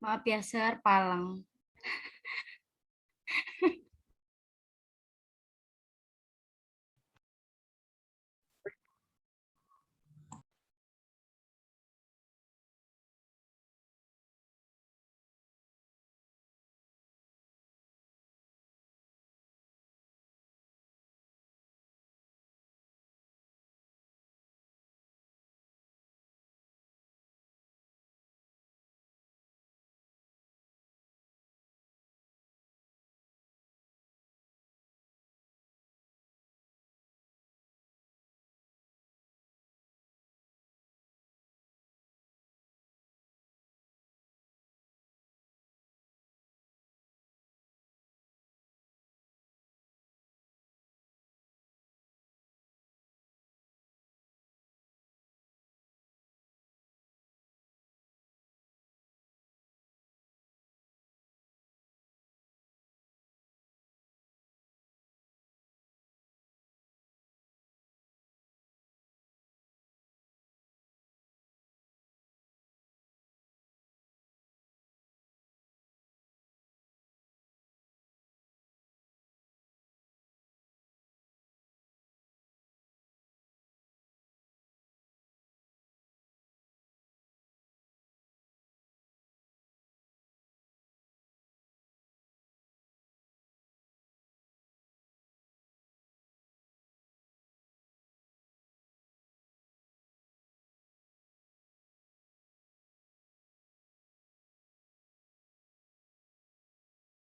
Maaf ya, Sir, Palang.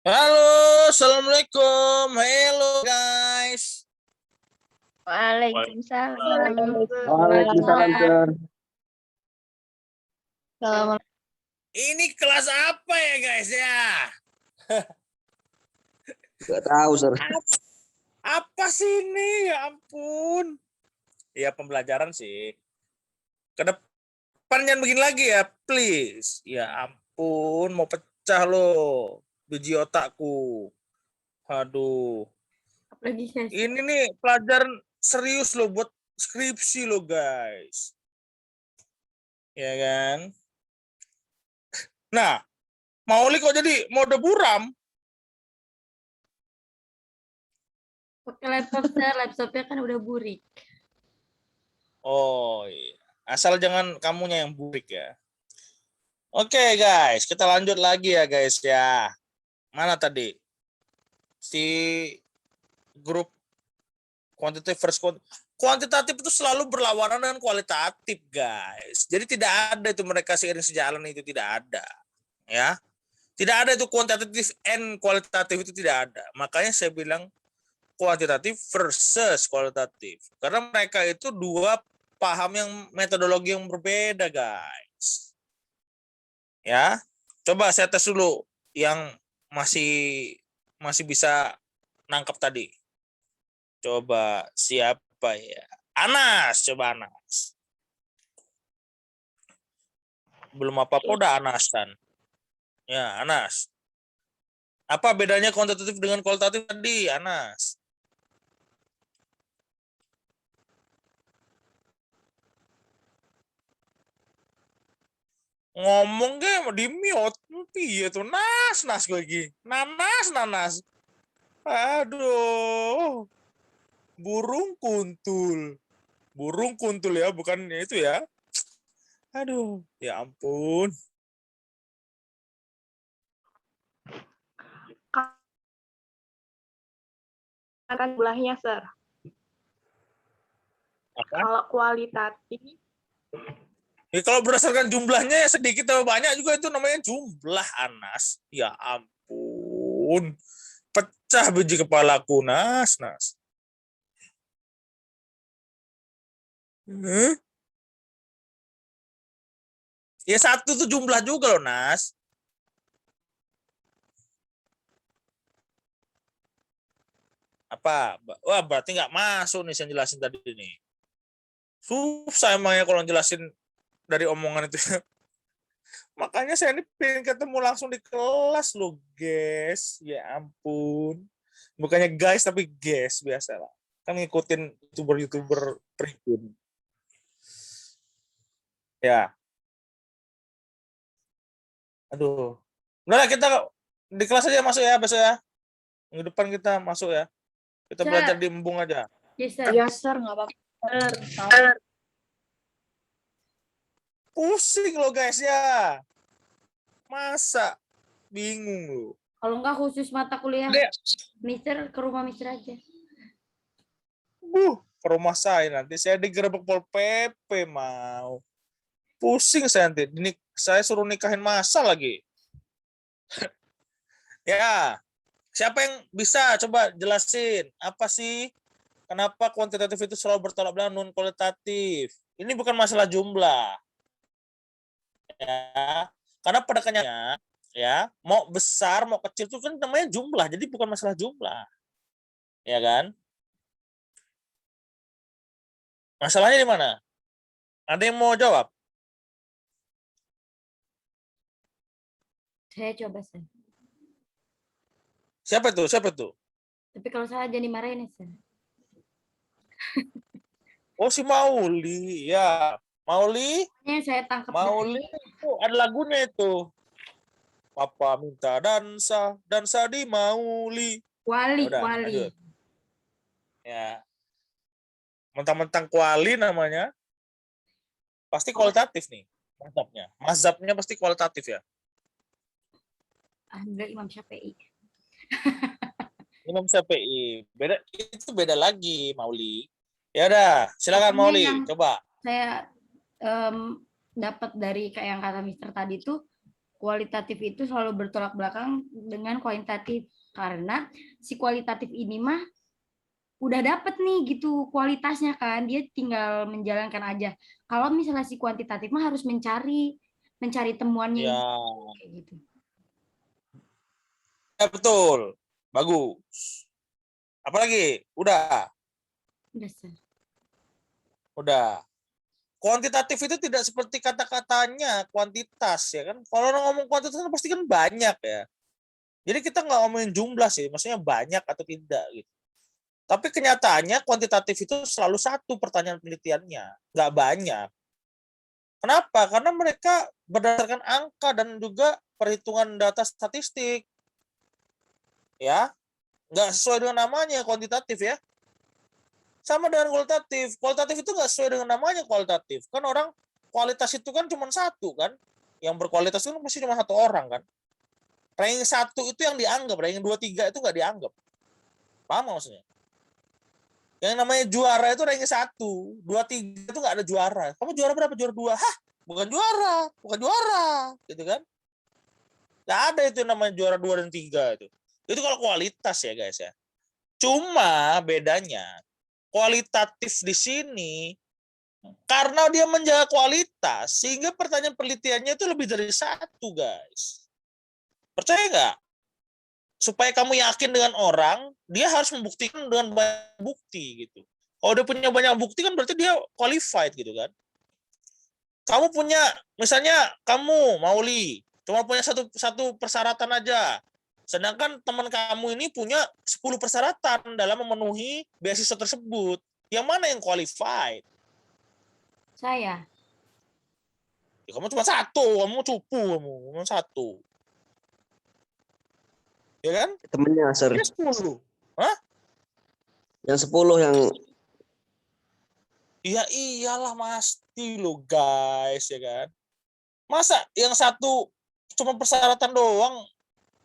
Halo, assalamualaikum. Hello guys. Waalaikumsalam. Waalaikumsalam, Sir. Ini kelas apa ya guys ya? Gak tahu, Sir. Apa sih ini? Ya ampun. Ya pembelajaran sih. Ke depan jangan begini lagi ya, please. Ya ampun, mau pecah loh biji otakku. Aduh. Apalagi saya, Sir. Ini nih pelajaran serius loh buat skripsi loh guys. Ya kan? Nah, Mauli kok jadi mode buram? Pakai laptop, Sir. Laptopnya kan udah burik. Oh iya. Asal jangan kamunya yang burik ya. Oke guys, kita lanjut lagi ya guys ya. Mana tadi? Si grup kuantitatif itu selalu berlawanan dengan kualitatif guys. Jadi tidak ada itu mereka seiring sejalan, itu tidak ada. Ya. Tidak ada itu kuantitatif and kualitatif, itu tidak ada. Makanya saya bilang kuantitatif versus kualitatif. Karena mereka itu dua paham yang metodologi yang berbeda guys. Ya, coba saya tes dulu yang masih bisa nangkep tadi. Coba siapa ya? Anas, coba Anas. Belum apa-apa udah Anasan. Ya, Anas. Apa bedanya kuantitatif dengan kualitatif tadi, Anas? Ngomong gak mau di mute. Piye tuh nas gue lagi. Nanas. Aduh. Burung kuntul. Burung kuntul ya, bukan itu ya. Aduh, ya ampun. Kan jumlahnya, Sir. Apa? Kalau kualitatif, Ya, kalau berdasarkan jumlahnya ya sedikit atau banyak juga itu namanya jumlah, Anas. Ya ampun. Pecah biji kepalaku, Nas. Hmm? Ya satu tuh jumlah juga loh, Nas. Apa? Wah, berarti nggak masuk nih saya jelasin tadi nih. Susah emangnya kalau jelasin dari omongan itu. Makanya saya ini pengen ketemu langsung di kelas loh, guys. Ya ampun. Bukannya guys tapi guys biasa lah. Kan ngikutin YouTuber premium. Ya. Aduh, Udah lah, kita di kelas aja masuk ya besok ya. Minggu depan kita masuk ya. Kita Sir. belajar di embung aja. Yes, sir. Iya, Sir, nggak apa-apa. Sir. Pusing lo guys ya. Masa bingung lo. Kalau enggak khusus mata kuliah, Dek, Mister ke rumah Mister aja. ke rumah saya nanti saya digerebek Pol PP mau. Pusing saya nanti. Saya suruh nikahin masa lagi. Ya, siapa yang bisa coba jelasin apa sih kenapa kuantitatif itu selalu bertolak belakang non kualitatif? Ini bukan masalah jumlah. Ya, karena pada kenyataannya ya, mau besar mau kecil itu kan namanya jumlah. Jadi bukan masalah jumlah. Ya kan? Masalahnya di mana? Ada yang mau jawab? Saya coba, sir. Siapa itu? Siapa itu? Tapi kalau saya jadi marahin, sir. Oh, si Mauli. Ya, Mauli. Ini saya tangkap Mauli itu ada lagunya itu. Papa minta dansa, dansa di Mauli. Wali, Udah, Wali. lanjut. Ya. Mentang-mentang kuali namanya. Pasti kualitatif nih. Mazhabnya. Mazhabnya pasti kualitatif ya. Alhamdulillah Imam Syafi'i. Imam Syafi'i. Beda, itu beda lagi, Mauli. Ya udah, silakan Pokoknya Mauli, yang- coba. Saya dapat dari kayak yang kata Mister tadi tuh, kualitatif itu selalu bertolak belakang dengan kualitatif. Karena si kualitatif ini mah udah dapet nih gitu kualitasnya kan, dia tinggal menjalankan aja. Kalau misalnya si kuantitatif mah harus mencari temuannya Ya, kayak gitu. ya betul. Bagus. Apalagi? Udah. Udah, sir. Udah. Kuantitatif itu tidak seperti kata-katanya kuantitas ya kan. Kalau orang ngomong kuantitas kan pasti kan banyak ya. Jadi kita nggak ngomongin jumlah sih, maksudnya banyak atau tidak gitu. Tapi kenyataannya kuantitatif itu selalu satu pertanyaan penelitiannya, nggak banyak. Kenapa? Karena mereka berdasarkan angka dan juga perhitungan data statistik. Ya, nggak sesuai dengan namanya kuantitatif ya. Sama dengan kualitatif. Kualitatif itu nggak sesuai dengan namanya kualitatif. Kan orang kualitas itu kan cuma satu kan. Yang berkualitas itu pasti cuma satu orang kan. Ranking 1 itu yang dianggap, ranking 2, 3 itu nggak dianggap. Paham maksudnya? Yang namanya juara itu ranking 1, 2, 3 itu nggak ada juara. Kamu juara berapa? Juara 2. Hah? Bukan juara. Bukan juara. Gitu kan? Nggak ada itu yang namanya juara 2 dan 3 itu. Itu kalau kualitas ya guys ya. Cuma bedanya kualitatif di sini karena dia menjaga kualitas sehingga pertanyaan penelitiannya itu lebih dari satu guys. Percaya nggak? Supaya kamu yakin dengan orang, dia harus membuktikan dengan banyak bukti gitu. Kalau dia punya banyak bukti kan berarti dia qualified gitu kan. Kamu punya, misalnya kamu Mauli, cuma punya satu persyaratan aja. Sedangkan teman kamu ini punya 10 persyaratan dalam memenuhi beasiswa tersebut. Yang mana yang qualified? Saya. Ya, kamu cuma satu, kamu cupu, kamu satu. Ya kan? Temennya, Sir. Dia 10. Yang 10 yang Ya iyalah pasti lo guys ya kan. Masa yang satu cuma persyaratan doang,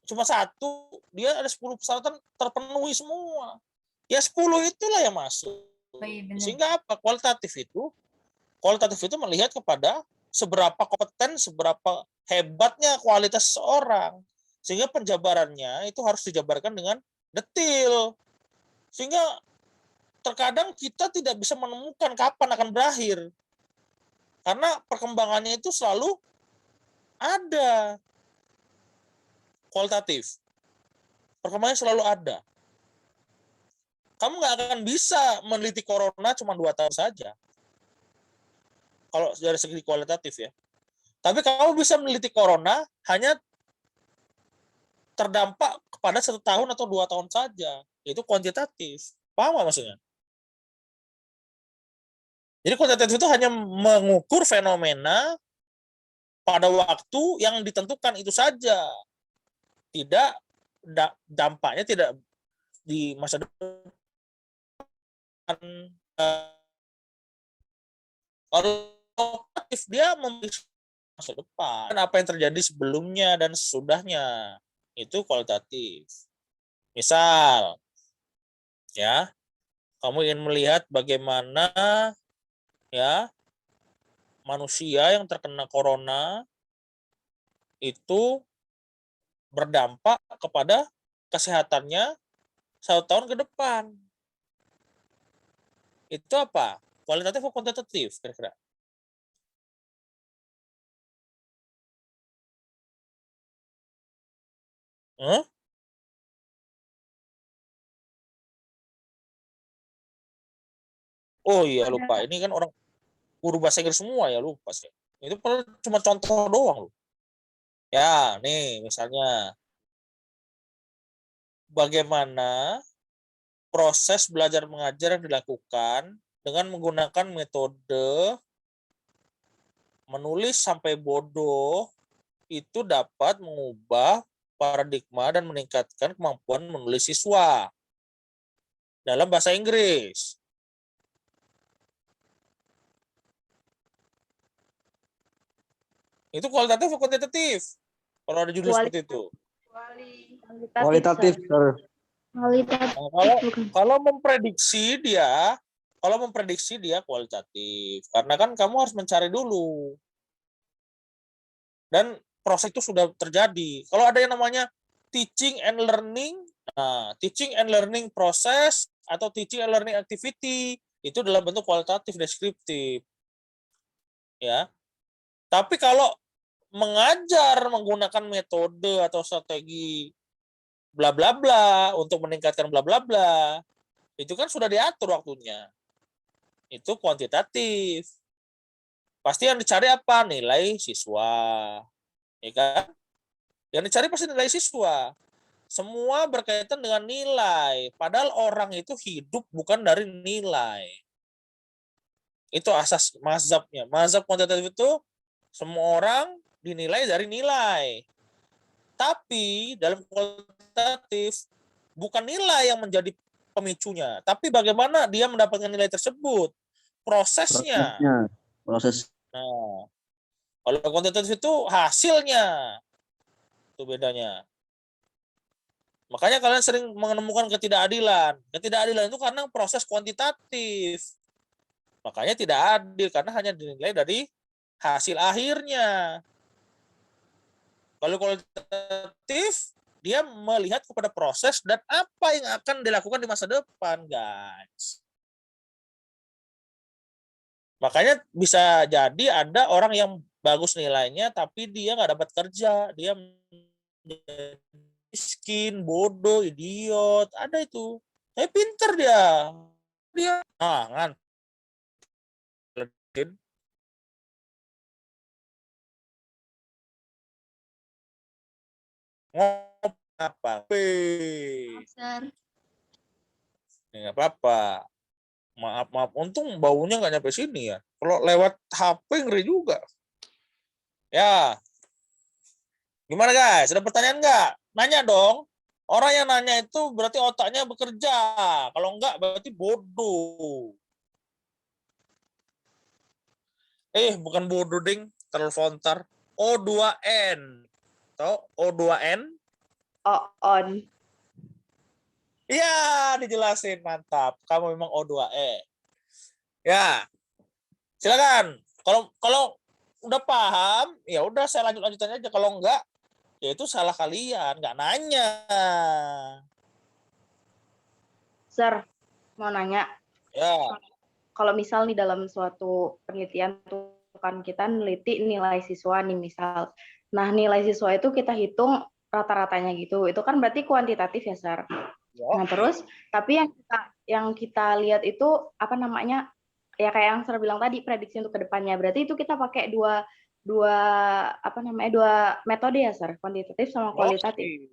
cuma satu, dia ada 10 persyaratan terpenuhi semua. Ya 10 itulah yang masuk. Oh, iya, benar. Sehingga apa? Kualitatif itu melihat kepada seberapa kompeten, seberapa hebatnya kualitas seseorang. Sehingga penjabarannya itu harus dijabarkan dengan detil. Sehingga terkadang kita tidak bisa menemukan kapan akan berakhir. Karena perkembangannya itu selalu ada. Kualitatif. Perkembangannya selalu ada. Kamu nggak akan bisa meneliti corona cuma 2 tahun saja. Kalau dari segi kualitatif ya. Tapi kamu bisa meneliti corona hanya terdampak kepada 1 tahun atau 2 tahun saja. Itu kuantitatif. Paham nggak maksudnya? Jadi kuantitatif itu hanya mengukur fenomena pada waktu yang ditentukan itu saja. tidak dampaknya tidak di masa depan. Kalau kualitatif dia memiliki masa depan, apa yang terjadi sebelumnya dan sesudahnya, itu kualitatif. Misal, ya, kamu ingin melihat bagaimana ya manusia yang terkena corona itu berdampak kepada kesehatannya 1 tahun ke depan. Itu apa? Kualitatif atau kuantitatif kira-kira? Huh? Oh iya lupa, ini kan orang guru bahasa Inggris semua ya, lupa sih. Itu cuma contoh doang loh. Ya, nih misalnya bagaimana proses belajar mengajar yang dilakukan dengan menggunakan metode menulis sampai bodoh itu dapat mengubah paradigma dan meningkatkan kemampuan menulis siswa dalam bahasa Inggris. Itu kualitatif atau kuantitatif? Kalau ada judul seperti itu. Kualitatif, Sir. Kualitatif Nah, bukan. kalau memprediksi dia kualitatif. Karena kan kamu harus mencari dulu. Dan proses itu sudah terjadi. Kalau ada yang namanya teaching and learning, nah, teaching and learning proses atau teaching and learning activity itu dalam bentuk kualitatif deskriptif. Ya. Tapi kalau mengajar menggunakan metode atau strategi bla bla bla untuk meningkatkan bla bla bla, itu kan sudah diatur waktunya. Itu kuantitatif. Pasti yang dicari apa? Nilai siswa. Ya kan? Yang dicari pasti nilai siswa. Semua berkaitan dengan nilai. Padahal orang itu hidup bukan dari nilai. Itu asas mazhabnya. Mazhab kuantitatif itu semua orang dinilai dari nilai. Tapi dalam kualitatif bukan nilai yang menjadi pemicunya, tapi bagaimana dia mendapatkan nilai tersebut, prosesnya. Proses. Nah, kalau kuantitatif itu hasilnya, itu bedanya. Makanya kalian sering menemukan ketidakadilan. Ketidakadilan itu karena proses kuantitatif. Makanya tidak adil karena hanya dinilai dari hasil akhirnya. Kalau kualitatif, dia melihat kepada proses dan apa yang akan dilakukan di masa depan, guys. Makanya bisa jadi ada orang yang bagus nilainya, tapi dia nggak dapat kerja. Dia miskin, bodoh, idiot. Ada itu. Tapi pinter dia. Kan. Ngop apa? Nggak apa-apa. Maaf. Untung baunya nggak nyampe sini ya. Kalau lewat HP ngeri juga. Ya. Gimana guys? Ada pertanyaan nggak? Nanya dong. Orang yang nanya itu berarti otaknya bekerja. Kalau enggak berarti bodoh. Bukan bodoh ding. Terfontar. O2N. Tahu O2N? On. Iya, dijelasin. Mantap. Kamu memang O2E. Ya. Silakan. Kalau udah paham, ya udah saya lanjutin aja. Kalau enggak, ya itu salah kalian, nggak nanya. Sir, mau nanya. Ya. Kalau misal nih dalam suatu penelitian tuh kan kita neliti nilai siswa nih misal. Nah, nilai siswa itu kita hitung rata-ratanya gitu. Itu kan berarti kuantitatif ya, Sir. Nah, terus tapi yang kita lihat itu apa namanya? Ya kayak yang Sir bilang tadi, prediksi untuk kedepannya. Berarti itu kita pakai dua metode ya, Sir, kuantitatif sama kualitatif.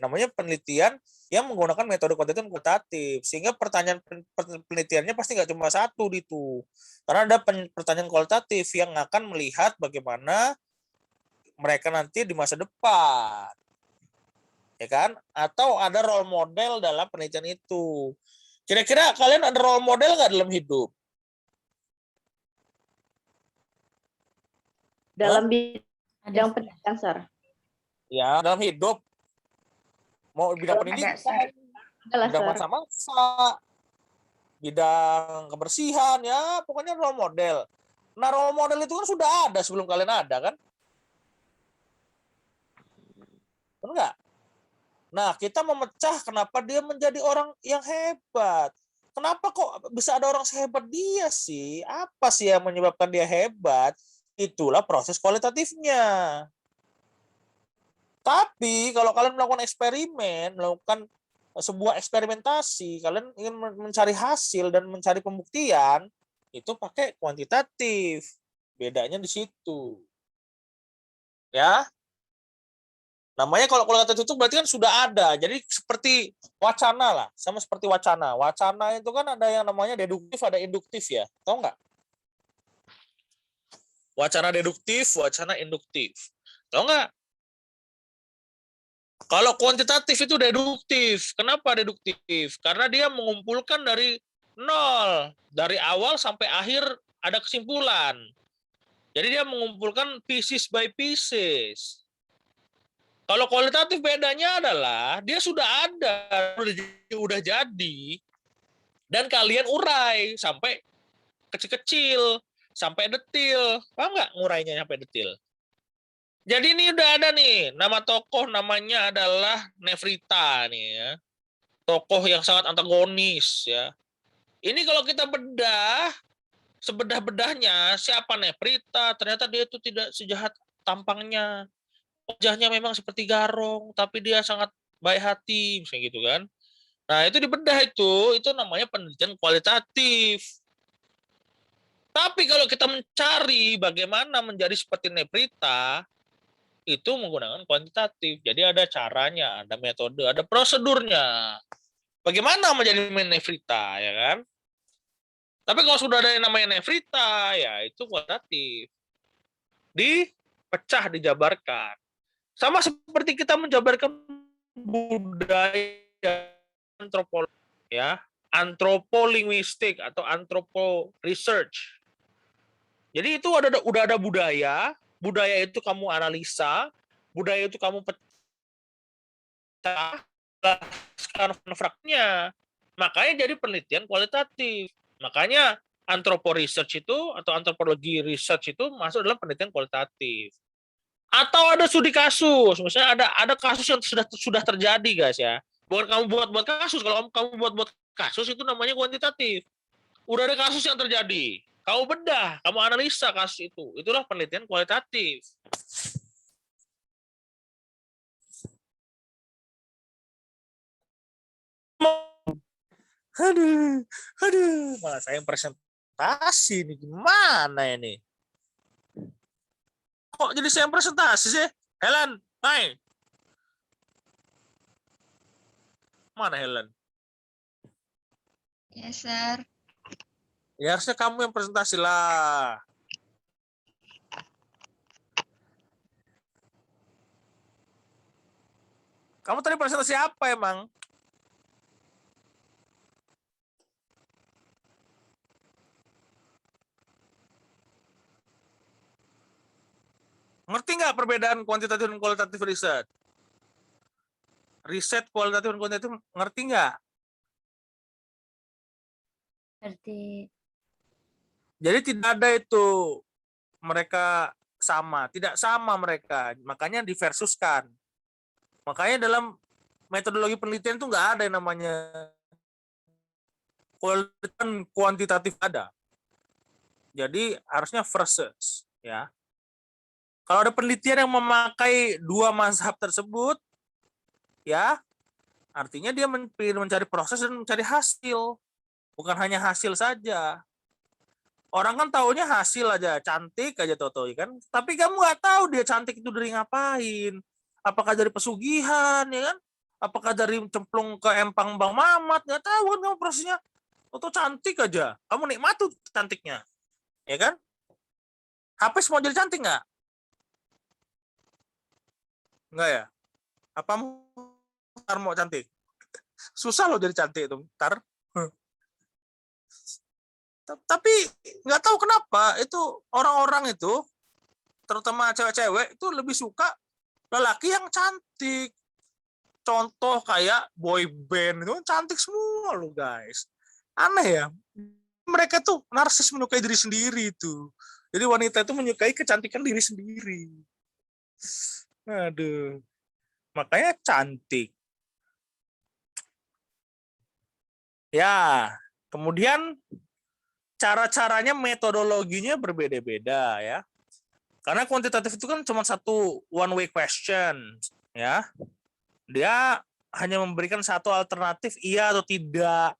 Namanya penelitian yang menggunakan metode kuantitatif dan kualitatif, sehingga pertanyaan penelitiannya pasti nggak cuma satu itu, karena ada pertanyaan kualitatif yang akan melihat bagaimana mereka nanti di masa depan. Ya kan? Atau ada role model dalam penelitian itu. Kira-kira kalian ada role model nggak dalam hidup? Dalam Ada, bidang pendidikan, Sir. Ya, dalam hidup. Mau bidang Dalam pendidikan, Adalah, bidang Sir. masa-masa, bidang kebersihan, ya pokoknya role model. Nah, role model itu kan sudah ada sebelum kalian ada, kan? Benar nggak? Nah, kita memecah kenapa dia menjadi orang yang hebat. Kenapa kok bisa ada orang sehebat dia sih? Apa sih yang menyebabkan dia hebat? Itulah proses kualitatifnya. Tapi kalau kalian melakukan eksperimen, melakukan sebuah eksperimentasi, kalian ingin mencari hasil dan mencari pembuktian, itu pakai kuantitatif. Bedanya di situ. Ya. Namanya kalau kualitatif itu berarti kan sudah ada. Jadi seperti wacana lah, sama seperti wacana. Wacana itu kan ada yang namanya deduktif, ada induktif ya. Tahu nggak? Wacana deduktif, wacana induktif. Tahu nggak? Kalau kuantitatif itu deduktif. Kenapa deduktif? Karena dia mengumpulkan dari nol. Dari awal sampai akhir ada kesimpulan. Jadi dia mengumpulkan pieces by pieces. Kalau kualitatif bedanya adalah dia sudah ada, udah jadi, dan kalian urai sampai kecil-kecil, sampai detil. Paham nggak ngurainya sampai detil? Jadi ini udah ada nih, nama tokoh namanya adalah Nefrita nih ya. Tokoh yang sangat antagonis ya. Ini kalau kita bedah, sebedah-bedahnya siapa Nefrita, ternyata dia itu tidak sejahat tampangnya. Wajahnya memang seperti garong, tapi dia sangat baik hati, misalnya gitu kan. Nah, itu dibedah itu namanya penelitian kualitatif. Tapi kalau kita mencari bagaimana menjadi seperti Nefrita, itu menggunakan kuantitatif. Jadi ada caranya, ada metode, ada prosedurnya. Bagaimana menjadi Nefrita, ya kan? Tapi kalau sudah ada yang namanya Nefrita, ya itu kualitatif. Dipecah, dijabarkan. Sama seperti kita menjabarkan budaya antropologi, ya, antropolinguistik atau antropo research. Jadi itu udah ada budaya, budaya itu kamu analisa, budaya itu kamu pecah, fraknya. Makanya jadi penelitian kualitatif. Makanya antropo research itu atau antropologi research itu masuk dalam penelitian kualitatif. Atau ada studi kasus, misalnya ada kasus yang sudah terjadi, guys ya. Bukan kamu buat kasus, kalau kamu buat kasus itu namanya kuantitatif. Udah ada kasus yang terjadi, kamu bedah, kamu analisa kasus itu. Itulah penelitian kualitatif. Aduh, malah saya yang presentasi nih, gimana ini? Kok jadi saya yang presentasi sih? Helen, hai. Mana Helen? Ya, Sir. Ya harusnya kamu yang presentasi lah. Kamu tadi presentasi apa emang? Ngerti nggak perbedaan kuantitatif dan kualitatif riset? Riset kualitatif dan kuantitatif ngerti nggak? Ngerti. Jadi tidak ada itu mereka sama, tidak sama mereka. Makanya diversuskan. Makanya dalam metodologi penelitian itu nggak ada yang namanya kuantitatif ada. Jadi harusnya versus, ya. Kalau ada penelitian yang memakai dua mazhab tersebut, ya, artinya dia mencari proses dan mencari hasil, bukan hanya hasil saja. Orang kan taunya hasil aja, cantik aja toto, kan. Tapi kamu nggak tahu dia cantik itu dari ngapain. Apakah dari pesugihan, ya kan? Apakah dari cemplung ke empang Bang Mamat? Nggak tahu kan kamu prosesnya. Toto cantik aja, kamu nikmat tuh cantiknya, ya kan? Hafiz mau jadi cantik nggak? Enggak ya? Apa Tar mau cantik? Susah loh jadi cantik itu, Tar. Tapi nggak tahu kenapa itu orang-orang itu, terutama cewek-cewek itu lebih suka lelaki yang cantik. Contoh kayak boy band itu cantik semua loh guys. Aneh ya. Mereka tuh narsis, menyukai diri sendiri itu. Jadi wanita itu menyukai kecantikan diri sendiri. Aduh. Makanya cantik. Ya, kemudian cara-caranya, metodologinya berbeda-beda ya. Karena kuantitatif itu kan cuma satu one way question ya. Dia hanya memberikan satu alternatif iya atau tidak.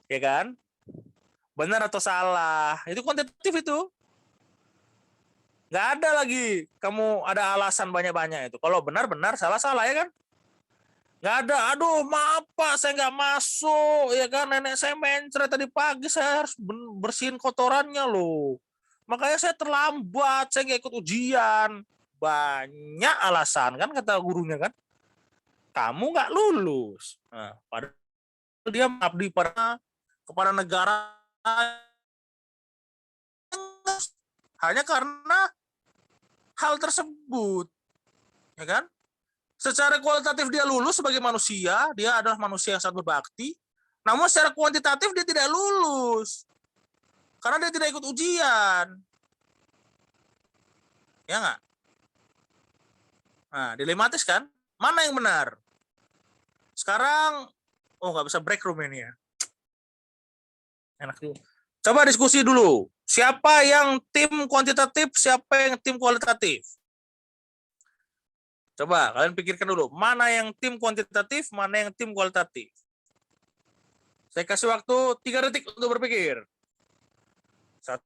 Ya kan? Benar atau salah. Itu kuantitatif itu. Nggak ada lagi kamu ada alasan banyak-banyak itu. Kalau benar-benar, salah-salah ya kan? Nggak ada, aduh maaf Pak, saya nggak masuk, ya kan, nenek saya mencret tadi pagi, saya harus bersihin kotorannya loh. Makanya saya terlambat, saya nggak ikut ujian. Banyak alasan kan kata gurunya kan. Kamu nggak lulus. Nah, padahal dia mengabdi kepada negara hanya karena hal tersebut, ya kan? Secara kualitatif dia lulus sebagai manusia, dia adalah manusia yang sangat berbakti. Namun secara kuantitatif dia tidak lulus. Karena dia tidak ikut ujian. Ya nggak? Nah, dilematis kan? Mana yang benar? Sekarang, nggak bisa break room ini ya. Enak juga. Coba diskusi dulu. Siapa yang tim kuantitatif, siapa yang tim kualitatif? Coba kalian pikirkan dulu, mana yang tim kuantitatif, mana yang tim kualitatif. Saya kasih waktu 3 detik untuk berpikir. 1,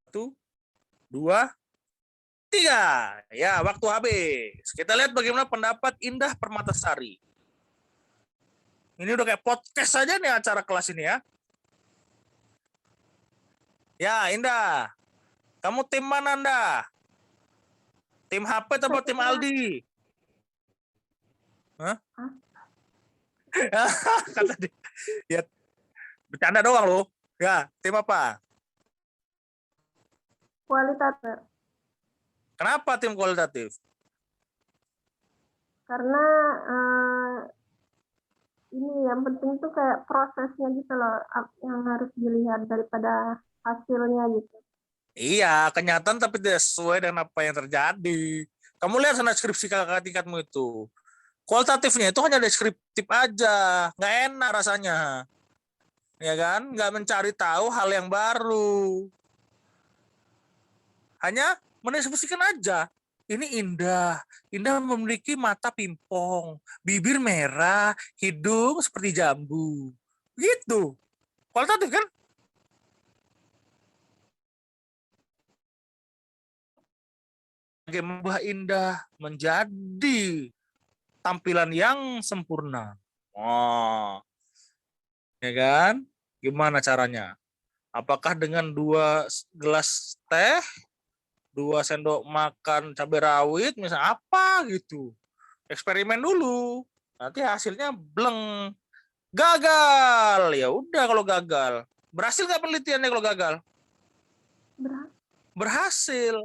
2, 3. Ya, waktu habis. Kita lihat bagaimana pendapat Indah Permatasari. Ini udah kayak podcast saja nih acara kelas ini ya. Ya, Indah. Kamu tim mana, Indah? Tim HP atau tim Aldi? Hah? Kata dia. Ya, bercanda doang loh. Ya, tim apa? Kualitatif. Kenapa tim kualitatif? Karena ini yang penting tuh kayak prosesnya gitu loh, yang harus dilihat daripada hasilnya gitu. Iya, kenyataan tapi tidak sesuai dengan apa yang terjadi. Kamu lihat sana skripsi kakak tingkatmu itu. Kualitatifnya itu hanya deskriptif aja, nggak enak rasanya, ya kan? Nggak mencari tahu hal yang baru, hanya mendeskripsikan aja. Ini Indah, Indah memiliki mata pimpong, bibir merah, hidung seperti jambu, gitu. Kualitatif kan? Bagaimana mengubah Indah menjadi tampilan yang sempurna. Oh, ya kan? Gimana caranya? Apakah dengan 2 gelas teh, 2 sendok makan cabai rawit, misalnya apa gitu? Eksperimen dulu. Nanti hasilnya bleng. Gagal. Ya udah kalau gagal. Berhasil nggak penelitiannya kalau gagal? Berhasil.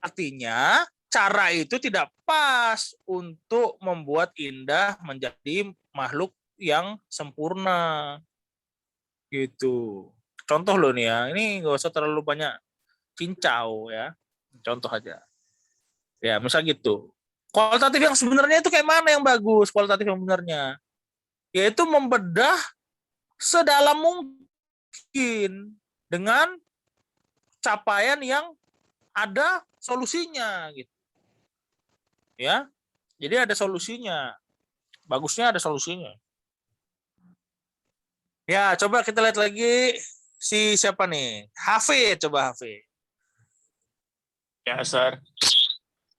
Artinya cara itu tidak pas untuk membuat Indah menjadi makhluk yang sempurna. Gitu. Contoh loh nih ya, ini nggak usah terlalu banyak cincau ya. Contoh aja. Ya, misal gitu. Kualitatif yang sebenarnya itu kayak mana yang bagus? Kualitatif yang benarnya yaitu membedah sedalam mungkin dengan capaian yang ada solusinya gitu. Ya. Jadi ada solusinya. Bagusnya ada solusinya. Ya, coba kita lihat lagi si siapa nih? Hafid, coba Hafid. Ya, Sir.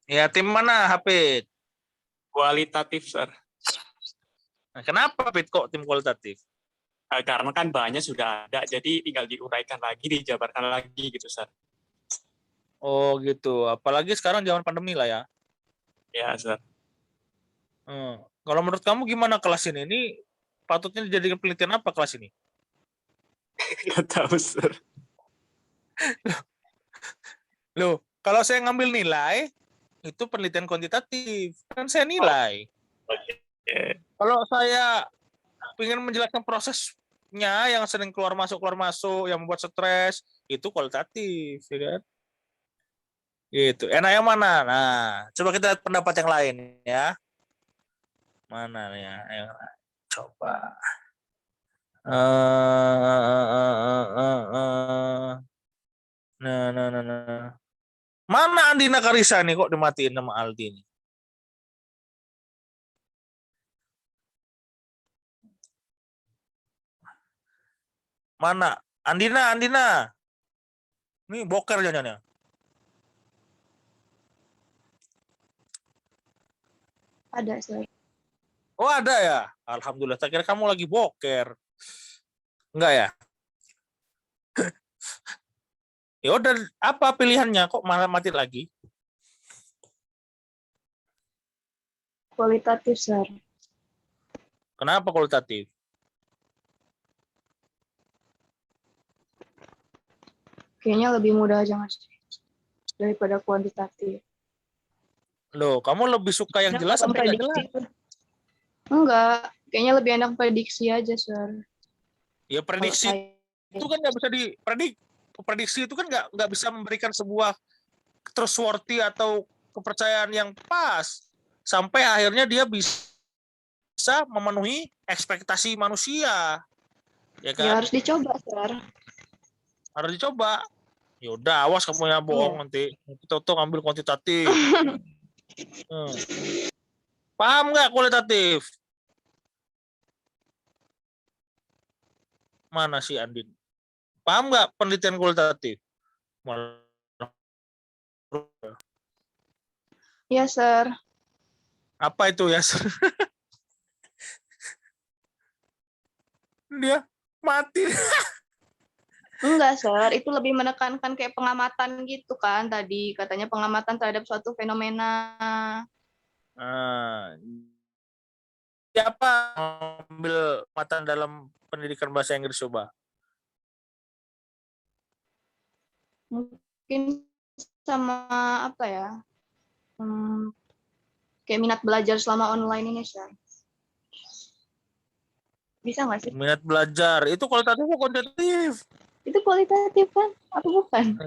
Ya, tim mana Hafid? Kualitatif, Sir. Nah, kenapa Hafid kok tim kualitatif? Karena kan bahannya sudah ada, jadi tinggal diuraikan lagi, dijabarkan lagi gitu, Sir. Oh gitu. Apalagi sekarang zaman pandemi lah ya. Ya, Sir. Kalau menurut kamu gimana kelas ini? Ini patutnya dijadikan penelitian apa kelas ini? Nggak tahu, Sir. Loh, kalau saya ngambil nilai, itu penelitian kuantitatif. Kan saya nilai. Ya. Kalau saya ingin menjelaskan prosesnya yang sering keluar masuk, yang membuat stres, itu kualitatif, ya kan? Gitu. Enak yang mana? Nah, coba kita lihat pendapat yang lain ya. Mana ya? Yang coba. Nah. Mana Andina Karisa nih kok dimatiin sama Aldi nih? Mana? Andina. Nih boker jangan-jangan. Ada, Sir. Oh ada ya? Alhamdulillah. Tak kira kamu lagi boker. Enggak ya? Ya udah, apa pilihannya kok malah mati lagi? Kualitatif, Sir. Kenapa kualitatif? Kayaknya lebih mudah aja, Mas, daripada kuantitatif. Loh, kamu lebih suka yang jelas apa nggak jelas? Enggak, kayaknya lebih enak prediksi aja, Sir. Ya prediksi itu kan nggak bisa prediksi itu kan nggak bisa memberikan sebuah trustworthy atau kepercayaan yang pas sampai akhirnya dia bisa memenuhi ekspektasi manusia, ya Ya kan? harus dicoba, Sir. Harus dicoba. Ya udah, awas kamu yang bohong nanti. Kita ngambil kuantitatif. Paham nggak kualitatif? Mana sih Andin? Paham nggak penelitian kualitatif? Iya, Sir. Apa itu ya? Dia mati. Enggak, Sir. Itu lebih menekankan kayak pengamatan gitu kan. Tadi katanya pengamatan terhadap suatu fenomena. Siapa ambil matan dalam pendidikan bahasa Inggris coba? Mungkin sama apa ya? Kayak minat belajar selama online ini, Sir. Bisa nggak sih? Minat belajar. Itu kualitatif atau kuantitatif? Itu kualitatif kan? Atau bukan?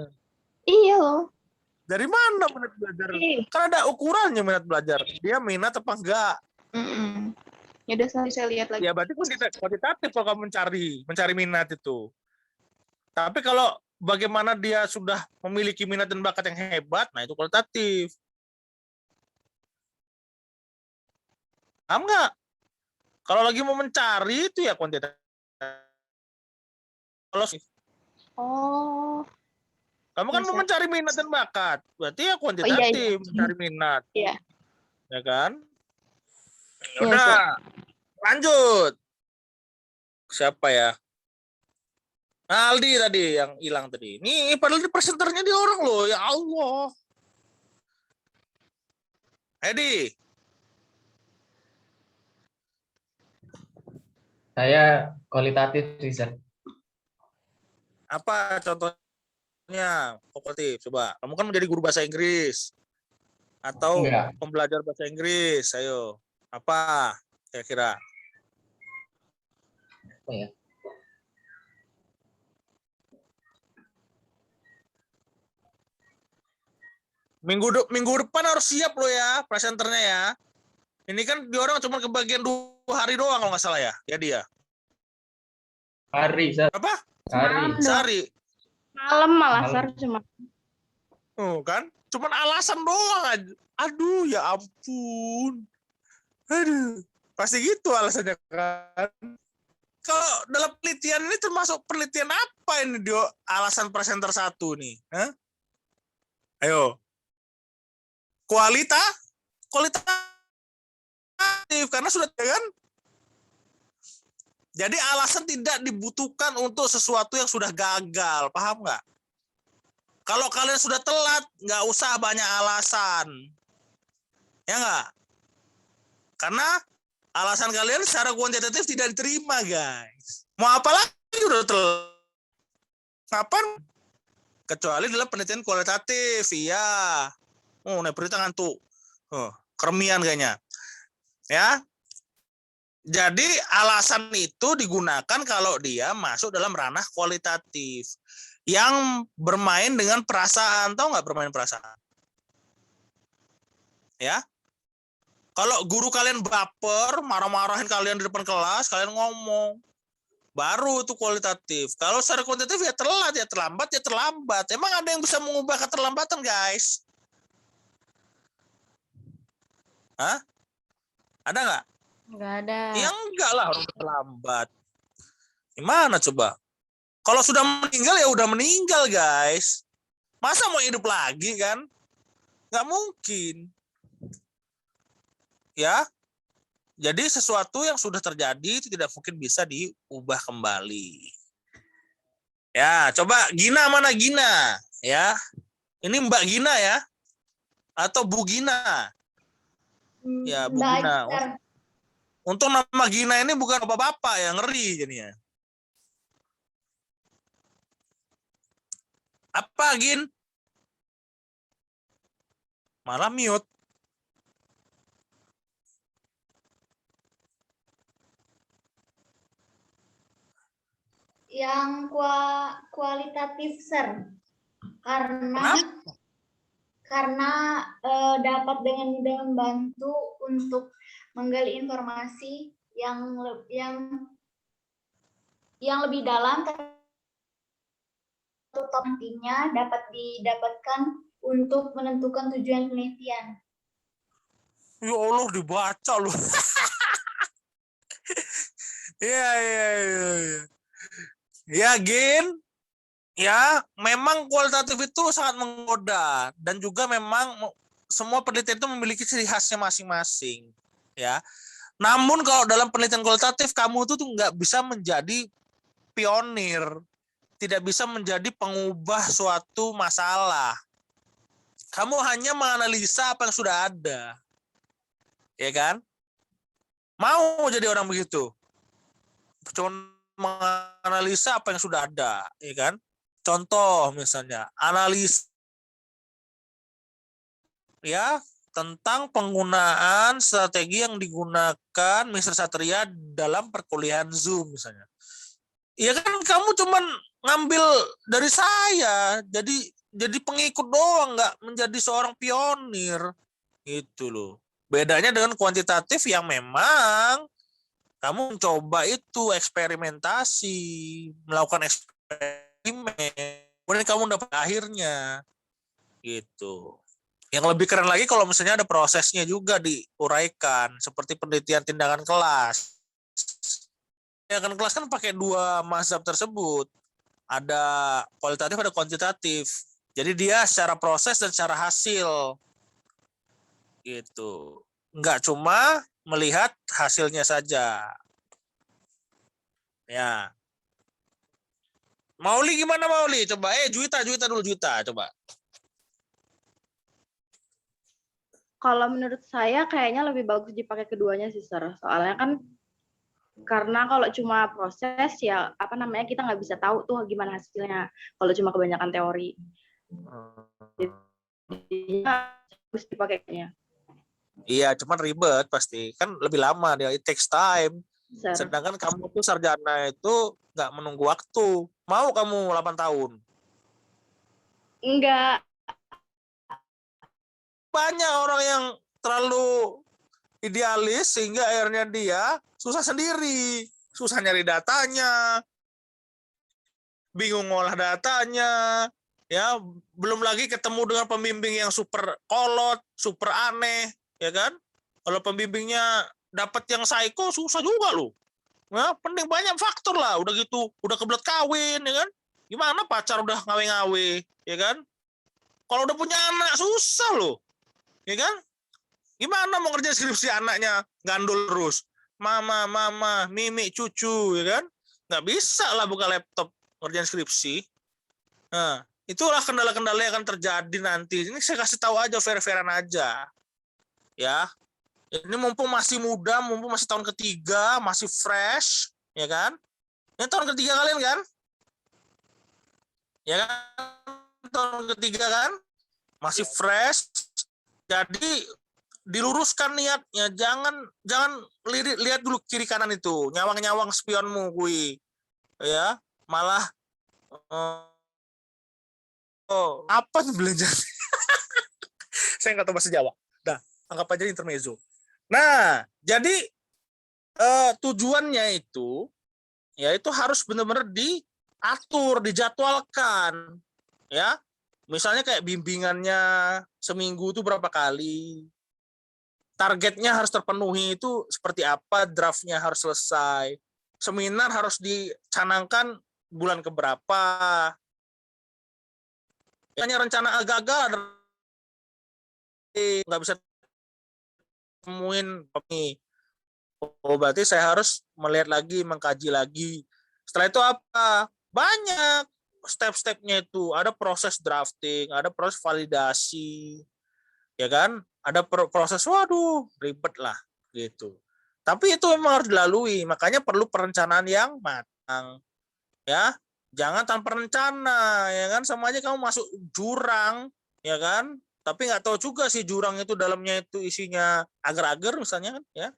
Iya loh. Dari mana minat belajar? Kan ada ukurannya minat belajar. Dia minat apa enggak? Ya udah, saya lihat lagi. Ya berarti kuantitatif kalau kamu mencari minat itu. Tapi kalau bagaimana dia sudah memiliki minat dan bakat yang hebat, nah itu kualitatif. Paham nggak? Kalau lagi mau mencari itu ya kuantitatif. Oh. Kamu kan mau mencari minat dan bakat, berarti ya kuantitatif, mencari minat. Iya. Ya kan? Ya udah, lanjut. Siapa ya? Nah, Aldi tadi yang hilang tadi. Nih, padahal di presenternya dia orang loh, ya Allah. Edi. Saya kualitatif riset. Apa contohnya kualitatif? Coba. Kamu kan menjadi guru bahasa Inggris atau pembelajar bahasa Inggris. Ayo, apa kira-kira? Apa ya? Minggu depan harus siap lo ya presenternya ya. Ini kan dia orang cuma kebagian 2 hari doang kalau nggak salah ya. Ya dia. Hari, Sir. Apa? Hari. Malam malah, Sir, cuma. Kan? Cuman alasan doang aja. Aduh, ya ampun. Aduh. Pasti gitu alasannya kan. Kalau dalam penelitian ini termasuk penelitian apa ini dia alasan presenter 1 nih? Hah? Ayo. Kualitatif karena sudah kan. Jadi alasan tidak dibutuhkan untuk sesuatu yang sudah gagal, paham nggak? Kalau kalian sudah telat, nggak usah banyak alasan, ya nggak? Karena alasan kalian secara kuantitatif tidak diterima, guys. Mau apa lagi udah kapan? Kecuali dalam penelitian kualitatif, iya. Oh, Nepri tangan tuh. Keremian kayaknya. Ya. Jadi alasan itu digunakan kalau dia masuk dalam ranah kualitatif. Yang bermain dengan perasaan. Tahu nggak bermain perasaan? Ya. Kalau guru kalian baper, marah-marahin kalian di depan kelas, kalian ngomong. Baru itu kualitatif. Kalau secara kuantitatif ya telat, ya terlambat, ya terlambat. Emang ada yang bisa mengubah keterlambatan, guys? Hah? Ada nggak? Nggak ada. Ya enggak lah, orang terlambat. Gimana coba? Kalau sudah meninggal ya udah meninggal, guys. Masa mau hidup lagi kan? Nggak mungkin. Ya. Jadi sesuatu yang sudah terjadi itu tidak mungkin bisa diubah kembali. Ya, coba Gina mana Gina? Ya. Ini Mbak Gina ya? Atau Bu Gina? Ya, Bu Gina. Untuk nama Gina ini bukan bapak-bapak ya, ngeri jadinya. Apa, Gin? Malah mute. Yang kualitatif, Sir. Karena dapat dengan membantu untuk menggali informasi yang lebih dalam, topiknya dapat didapatkan untuk menentukan tujuan penelitian. Ya Allah, dibaca loh. Iya. Ya, Gin. Ya, memang kualitatif itu sangat menggoda. Dan juga memang semua penelitian itu memiliki ciri khasnya masing-masing. Ya. Namun kalau dalam penelitian kualitatif, kamu itu tuh nggak bisa menjadi pionir. Tidak bisa menjadi pengubah suatu masalah. Kamu hanya menganalisa apa yang sudah ada. Ya kan? Mau jadi orang begitu? Cuma menganalisa apa yang sudah ada, ya kan? Contoh misalnya, analis ya tentang penggunaan strategi yang digunakan Mr. Satria dalam perkuliahan Zoom misalnya. Ya kan kamu cuman ngambil dari saya, jadi pengikut doang, nggak menjadi seorang pionir. Gitu loh. Bedanya dengan kuantitatif yang memang kamu mencoba itu eksperimentasi, melakukan eksperimen, kemudian kamu dapat akhirnya, gitu. Yang lebih keren lagi kalau misalnya ada prosesnya juga diuraikan, seperti penelitian tindakan kelas. Tindakan kelas kan pakai dua mazhab tersebut, ada kualitatif, ada kuantitatif. Jadi dia secara proses dan secara hasil, gitu. Nggak cuma melihat hasilnya saja. Ya. Mauli gimana Mauli? Coba Juwita dulu Juwita coba. Kalau menurut saya kayaknya lebih bagus dipakai keduanya sih, Sir. Soalnya kan karena kalau cuma proses ya kita nggak bisa tahu tuh gimana hasilnya kalau cuma kebanyakan teori. Jadi harus dipakainya. Iya, cuman ribet pasti. Kan lebih lama dia, it takes time. Sir. Sedangkan kamu tuh sarjana itu nggak menunggu waktu. Mau kamu 8 tahun? Enggak. Banyak orang yang terlalu idealis sehingga akhirnya dia susah sendiri. Susah nyari datanya, bingung ngolah datanya, ya belum lagi ketemu dengan pembimbing yang super kolot, super aneh, ya kan? Kalau pembimbingnya dapat yang psycho susah juga loh. Nah, penting banyak faktor lah. Udah gitu, udah kebelet kawin, ya kan? Gimana pacar udah ngawe-ngawe, ya kan? Kalau udah punya anak susah loh, ya kan? Gimana mau ngerjain skripsi anaknya gandul terus? Mama, mimi, cucu, ya kan? Nggak bisa lah buka laptop ngerjain skripsi. Nah, itulah kendala-kendala yang akan terjadi nanti. Ini saya kasih tahu aja, fair-fairan aja. Ya. Ini mumpung masih muda, mumpung masih tahun ketiga, masih fresh, ya kan? Ini tahun ketiga kalian kan? Ya kan? Tahun ketiga kan? Masih fresh. Jadi diluruskan niatnya, jangan lihat dulu kiri kanan itu, nyawang-nyawang spionmu kui. Ya, malah apa tuh belanja? Saya nggak tahu bahasa Jawa. Dah, anggap aja intermezzo. Nah, jadi tujuannya itu, ya itu harus benar-benar diatur, dijadwalkan, ya. Misalnya kayak bimbingannya seminggu itu berapa kali, targetnya harus terpenuhi itu seperti apa, draftnya harus selesai, seminar harus dicanangkan bulan keberapa, hanya rencana gagal nggak bisa temuin ini. Oh, berarti saya harus melihat lagi, mengkaji lagi. Setelah itu apa? Banyak step-stepnya itu. Ada proses drafting, ada proses validasi, ya kan? Ada proses, waduh, ribet lah gitu. Tapi itu memang harus dilalui. Makanya perlu perencanaan yang matang, ya. Jangan tanpa rencana, ya kan? Sama aja kamu masuk jurang, ya kan? Tapi nggak tahu juga sih jurang itu dalamnya itu isinya agar-agar misalnya kan, ya.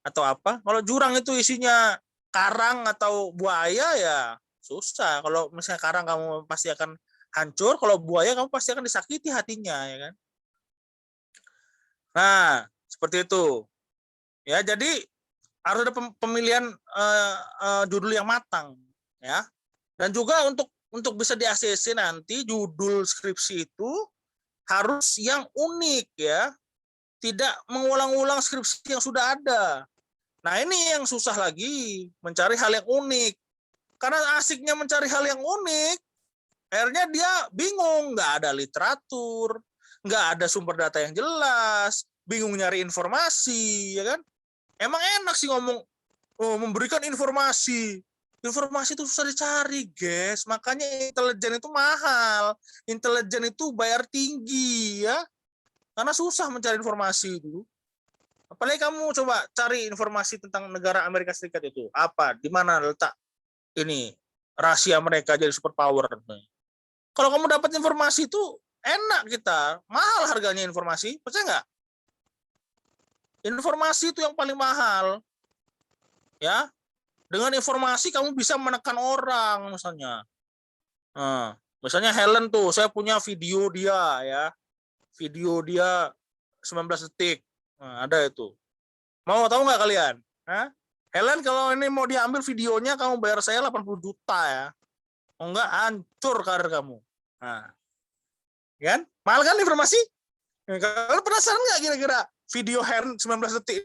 Atau apa? Kalau jurang itu isinya karang atau buaya ya susah. Kalau misalnya karang kamu pasti akan hancur, kalau buaya kamu pasti akan disakiti hatinya, ya kan? Nah, seperti itu. Ya, jadi harus ada pemilihan judul yang matang, ya. Dan juga untuk bisa di ACC nanti judul skripsi itu harus yang unik, ya. Tidak mengulang-ulang skripsi yang sudah ada. Nah, ini yang susah lagi, mencari hal yang unik. Karena asiknya mencari hal yang unik, akhirnya dia bingung, nggak ada literatur, nggak ada sumber data yang jelas, bingung nyari informasi, ya kan? Emang enak sih ngomong, memberikan informasi. Informasi itu susah dicari, guys. Makanya intelijen itu mahal. Intelijen itu bayar tinggi, ya. Karena susah mencari informasi itu. Apalagi kamu coba cari informasi tentang negara Amerika Serikat itu. Apa? Di mana letak ini rahasia mereka jadi superpower. Kalau kamu dapat informasi itu enak kita. Mahal harganya informasi. Percaya nggak? Informasi itu yang paling mahal. Ya. Dengan informasi kamu bisa menekan orang misalnya. Nah, misalnya Helen tuh, saya punya video dia ya. Video dia 19 detik. Nah, ada itu. Mau tahu nggak kalian? Hah? Helen, kalau ini mau diambil videonya, kamu bayar saya 80 juta ya. Oh, enggak, hancur karir kamu. Nah, kan? Mahal kan informasi? Kalau penasaran nggak kira-kira video Helen 19 detik